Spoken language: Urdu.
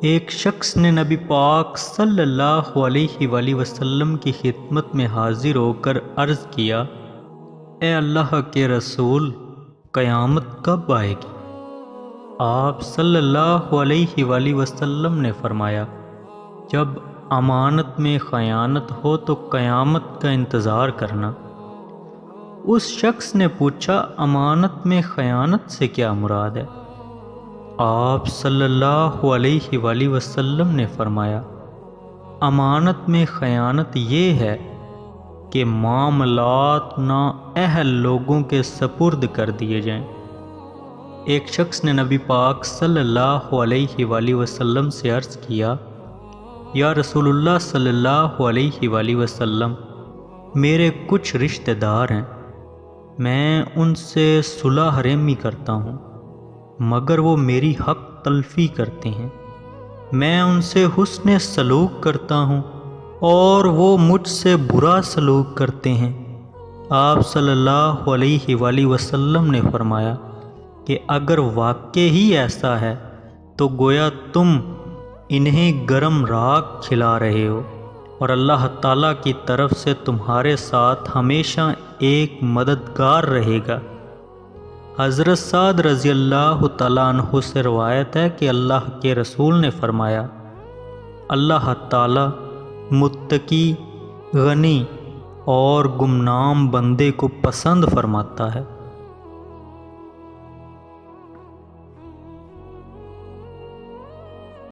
ایک شخص نے نبی پاک صلی اللہ علیہ وآلہ وسلم کی خدمت میں حاضر ہو کر عرض کیا، اے اللہ کے رسول، قیامت کب آئے گی؟ آپ صلی اللہ علیہ وآلہ وسلم نے فرمایا، جب امانت میں خیانت ہو تو قیامت کا انتظار کرنا۔ اس شخص نے پوچھا، امانت میں خیانت سے کیا مراد ہے؟ آپ صلی اللہ علیہ وآلہ وسلم نے فرمایا، امانت میں خیانت یہ ہے کہ معاملات نااہل لوگوں کے سپرد کر دیے جائیں۔ ایک شخص نے نبی پاک صلی اللہ علیہ وآلہ وسلم سے عرض کیا، یا رسول اللہ صلی اللہ علیہ وآلہ وسلم، میرے کچھ رشتہ دار ہیں، میں ان سے صلح رحمی کرتا ہوں، مگر وہ میری حق تلفی کرتے ہیں۔ میں ان سے حسن سلوک کرتا ہوں اور وہ مجھ سے برا سلوک کرتے ہیں۔ آپ صلی اللہ علیہ وآلہ وسلم نے فرمایا کہ اگر واقعی ہی ایسا ہے تو گویا تم انہیں گرم راکھ کھلا رہے ہو، اور اللہ تعالیٰ کی طرف سے تمہارے ساتھ ہمیشہ ایک مددگار رہے گا۔ حضرت سعد رضی اللہ تعالیٰ عنہ سے روایت ہے کہ اللہ کے رسول نے فرمایا، اللہ تعالیٰ متقی، غنی اور گمنام بندے کو پسند فرماتا ہے۔